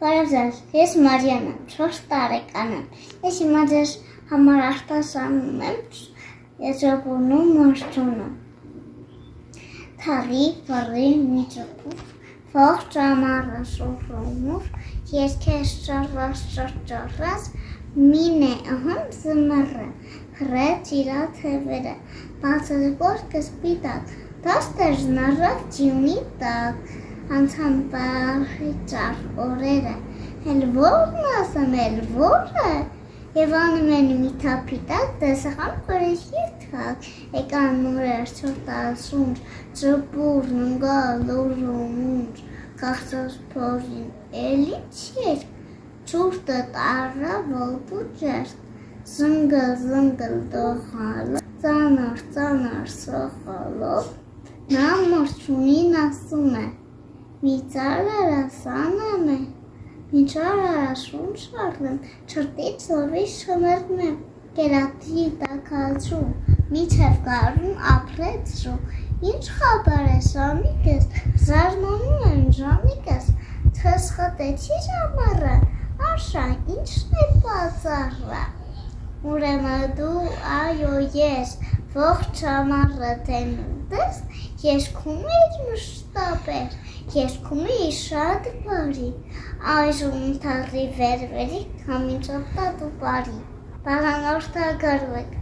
Բարև ձեզ, ես Մարիան եմ, 4 տարեկան եմ, ես հիմա ձեզ համար արտասանում եմ, ես ժողովում մաշտոնում, թարի, վարի, միջոպուր, ողջ ամառը շողոմուր, ես քեզ ճարված, մին է ըհում զմրը, հրեց իրա թևերը, բացս բորկը սպիտակ, դաստեր ժնարավ ջյունի տակ, Անցան բարիճար օրերը, էլ որն ասեմ, էլ որը, և անում են մի թափիտակ, դեսախան կորեշ երթակ, եկան նորեր չորտասունջ, ճպուր, ննգալ, լորումունջ, կախծոս փորին, էլի չեր, չուրտը տարա ոլպու ջերտ, զնգլ դոխալը, ծանար սոխալով, նա մորչունին ասում է, մի ծարարասանամ է, մի ճարարաշուն շարլեմ, չրտից լովի շմերն եմ, կերատի տակացում, միչև կարում ապրեց շում, ինչ խաբար է շամիկս, զարմանում եմ ժամիկս, թսխտեցի ժամարը, արշա ինչն է պածարը, ուրեմն դու այո ես, ողջ ամառը տենուտես, երգում էիր մշտապես, երգում էի շատ բարի, այժմ թարի վերվերի, համին ճոպտատ ու բարի, բաղանորդագարվեք,